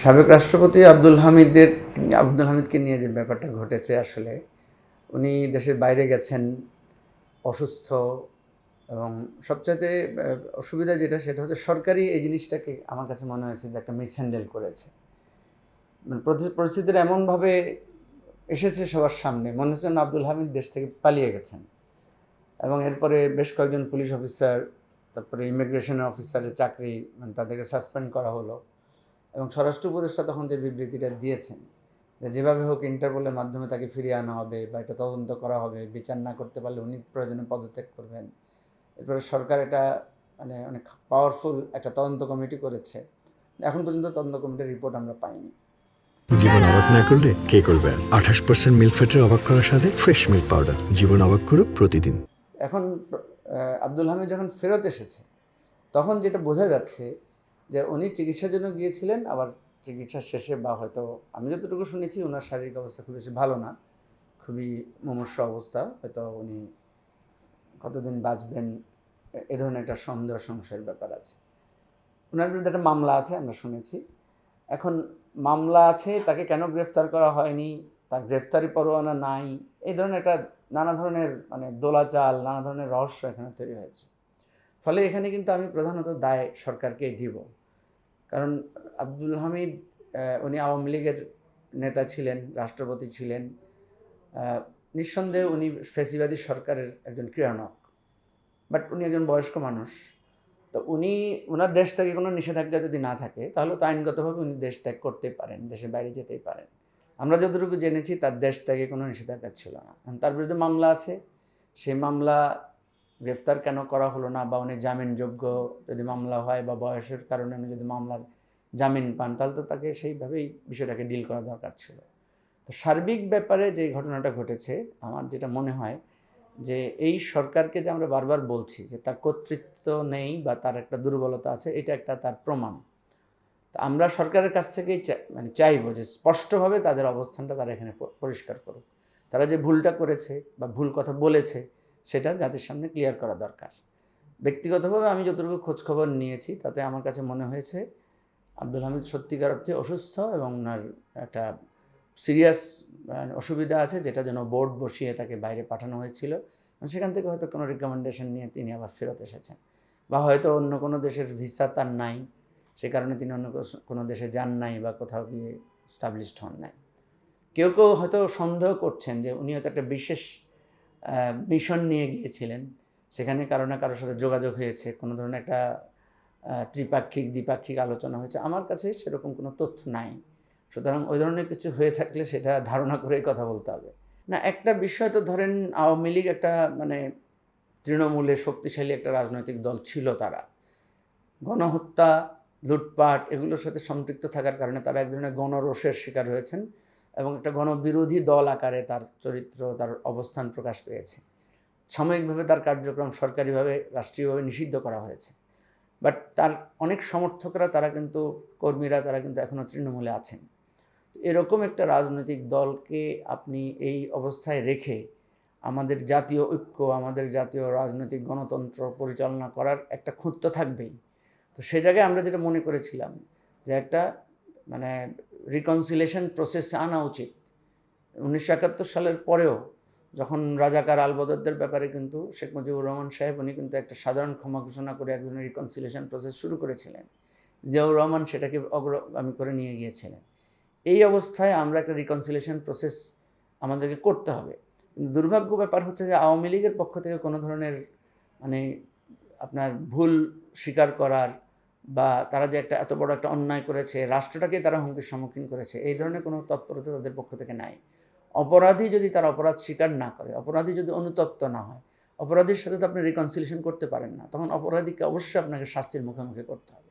সাবেক রাষ্ট্রপতি আব্দুল হামিদকে নিয়ে যে ব্যাপারটা ঘটেছে, আসলে উনি দেশের বাইরে গেছেন অসুস্থ, এবং সবচাইতে অসুবিধা যেটা সেটা হচ্ছে সরকারই এই জিনিসটাকে আমার কাছে মনে হয়েছে যে একটা মিসহ্যান্ডেল করেছে। মানে পরিস্থিতিটা এমনভাবে এসেছে সবার সামনে, মনে হচ্ছে না আব্দুল হামিদ দেশ থেকে পালিয়ে গেছেন। এবং এরপরে বেশ কয়েকজন পুলিশ অফিসার, তারপরে ইমিগ্রেশন অফিসারের চাকরি, মানে তাদেরকে সাসপেন্ড করা হলো। এবং স্বরাষ্ট্র উপদেষ্টা তখন যে বিবৃতিটা দিয়েছেন যে যেভাবে হোক ইন্টারপোলের মাধ্যমে তাকে ফিরিয়ে আনা হবে বা এটা তদন্ত করা হবে, বিচার না করতে পারলে উনি প্রয়োজনে পদত্যাগ করবেন। এরপরে সরকার এটা মানে অনেক পাওয়ারফুল একটা তদন্ত কমিটি করেছে। এখন পর্যন্ত তদন্ত কমিটির রিপোর্ট আমরা পাইনি। জীবন অবাক না করলে কে করবে? 28% মিল্ক ফ্যাটের অবাক করার সাথে ফ্রেশ মিল্ক পাউডার। জীবন অবাক করুক প্রতিদিন। এখন আব্দুল হামিদ যখন ফেরত এসেছে, তখন যেটা বোঝা যাচ্ছে যে উনি চিকিৎসার জন্য গিয়েছিলেন, আবার চিকিৎসার শেষে বা হয়তো আমি যতটুকু শুনেছি ওনার শারীরিক অবস্থা খুব বেশি ভালো না, খুবই মুমূর্ষ অবস্থা, হয়তো উনি কতদিন বাঁচবেন এ ধরনের একটা সন্দেহ সংশয়ের ব্যাপার আছে। ওনার বিরুদ্ধে একটা মামলা আছে আমরা শুনেছি। এখন মামলা আছে, তাকে কেন গ্রেফতার করা হয়নি, তার গ্রেফতারি পরোয়ানা নাই, এই ধরনের একটা নানা ধরনের মানে দোলাচাল, নানা ধরনের রহস্য এখানে তৈরি হয়েছে। ফলে এখানে কিন্তু আমি প্রধানত দায় সরকারকেই দিব। কারণ আব্দুল হামিদ উনি আওয়ামী লীগের নেতা ছিলেন, রাষ্ট্রপতি ছিলেন, নিঃসন্দেহে উনি ফ্যাসিবাদী সরকারের একজন ক্রিয়ানক। বাট উনি একজন বয়স্ক মানুষ, তো উনি ওনার দেশ থেকে কোনো নিষেধাজ্ঞা যদি না থাকে তাহলে তো আইনগতভাবে উনি দেশ ত্যাগ করতেই পারেন, দেশের বাইরে যেতেই পারেন। আমরা যতটুকু জেনেছি তার দেশ ত্যাগে কোনো নিষেধাজ্ঞা ছিল না। তার বিরুদ্ধে মামলা আছে, সেই মামলা গ্রেফতার কেন করা হলো না, বা উনি জামিনযোগ্য যদি মামলা হয় বা বয়সের কারণে উনি যদি মামলার জামিন পান, তাহলে তো তাকে সেইভাবেই বিষয়টাকে ডিল করা দরকার ছিল। তো সার্বিক ব্যাপারে যে ঘটনাটা ঘটেছে, আমার যেটা মনে হয় যে এই সরকারকে যে আমরা বারবার বলছি যে তার কর্তৃত্ব নেই বা তার একটা দুর্বলতা আছে, এটা একটা তার প্রমাণ। তো আমরা সরকারের কাছ থেকেই মানে চাইবো যে স্পষ্টভাবে তাদের অবস্থানটা তারা এখানে পরিষ্কার করুক। তারা যে ভুলটা করেছে বা ভুল কথা বলেছে সেটা জাতির সামনে ক্লিয়ার করা দরকার। ব্যক্তিগতভাবে আমি যতটুকু খোঁজখবর নিয়েছি তাতে আমার কাছে মনে হয়েছে আব্দুল হামিদ সত্যিকার অর্থে অসুস্থ এবং ওনার একটা সিরিয়াস অসুবিধা আছে, যেটা যেন বোর্ড বসিয়ে তাকে বাইরে পাঠানো হয়েছিল। সেখান থেকে হয়তো কোনো রিকমেন্ডেশন নিয়ে তিনি আবার ফেরত এসেছেন, বা হয়তো অন্য কোনো দেশের ভিসা তার নাই, সে কারণে তিনি অন্য কোনো দেশে যান নাই বা কোথাও গিয়ে স্টাবলিশড হন নাই। কেউ কেউ হয়তো সন্দেহ করছেন যে উনি হয়তো একটা বিশেষ মিশন নিয়ে গিয়েছিলেন, সেখানে কারো না কারোর সাথে যোগাযোগ হয়েছে, কোনো ধরনের একটা ত্রিপাক্ষিক দ্বিপাক্ষিক আলোচনা হয়েছে। আমার কাছে সেরকম কোনো তথ্য নাই। সুতরাং ওই ধরনের কিছু হয়ে থাকলে সেটা ধারণা করেই কথা বলতে হবে। না, একটা বিষয় তো ধরেন আওয়ামী লীগ একটা মানে তৃণমূলের শক্তিশালী একটা রাজনৈতিক দল ছিল, তারা গণহত্যা, লুটপাট এগুলোর সাথে সম্পৃক্ত থাকার কারণে তারা এক ধরনের গণরোষের শিকার হয়েছেন এবং একটা গণবিরোধী দল আকারে তার চরিত্র, তার অবস্থান প্রকাশ পেয়েছে। সাময়িকভাবে তার কার্যক্রম সরকারিভাবে, রাষ্ট্রীয়ভাবে নিষিদ্ধ করা হয়েছে। বাট তার অনেক সমর্থকরা, তারা কিন্তু কর্মীরা, তারা কিন্তু এখনও তৃণমূলে আছেন। এরকম একটা রাজনৈতিক দলকে আপনি এই অবস্থায় রেখে আমাদের জাতীয় ঐক্য, আমাদের জাতীয় রাজনৈতিক গণতন্ত্র পরিচালনা করার একটা খুঁত তো থাকবেই। তো সে জায়গায় আমরা যেটা মনে করেছিলাম যে একটা মানে রিকনসিলেশন প্রসেস আনা উচিত। 1971 সালের পরেও যখন রাজাকার আলবদরদের ব্যাপারে কিন্তু শেখ মুজিবুর রহমান সাহেব উনি কিন্তু একটা সাধারণ ক্ষমা ঘোষণা করে এক ধরনের রিকনসিলেশন প্রসেস শুরু করেছিলেন। জিয়াউর রহমান সেটাকে অগ্রগামী করে নিয়ে গিয়েছিলেন। এই অবস্থায় আমরা একটা রিকনসিলেশন প্রসেস আমাদেরকে করতে হবে। কিন্তু দুর্ভাগ্য ব্যাপার হচ্ছে যে আওয়ামী লীগের পক্ষ থেকে কোনো ধরনের মানে আপনার ভুল স্বীকার করার, বা তারা যে একটা এত বড় একটা অন্যায় করেছে, রাষ্ট্রটাকে তারা হুমকির সম্মুখীন করেছে, এই ধরনের কোনো তৎপরতা তাদের পক্ষ থেকে নাই। অপরাধী যদি তারা অপরাধ স্বীকার না করে, অপরাধী যদি অনুতপ্ত না হয়, অপরাধীর সাথে তো আপনি রিকনসিলেশন করতে পারেন না। তখন অপরাধীকে অবশ্যই আপনাকে শাস্তির মুখোমুখি করতে হবে।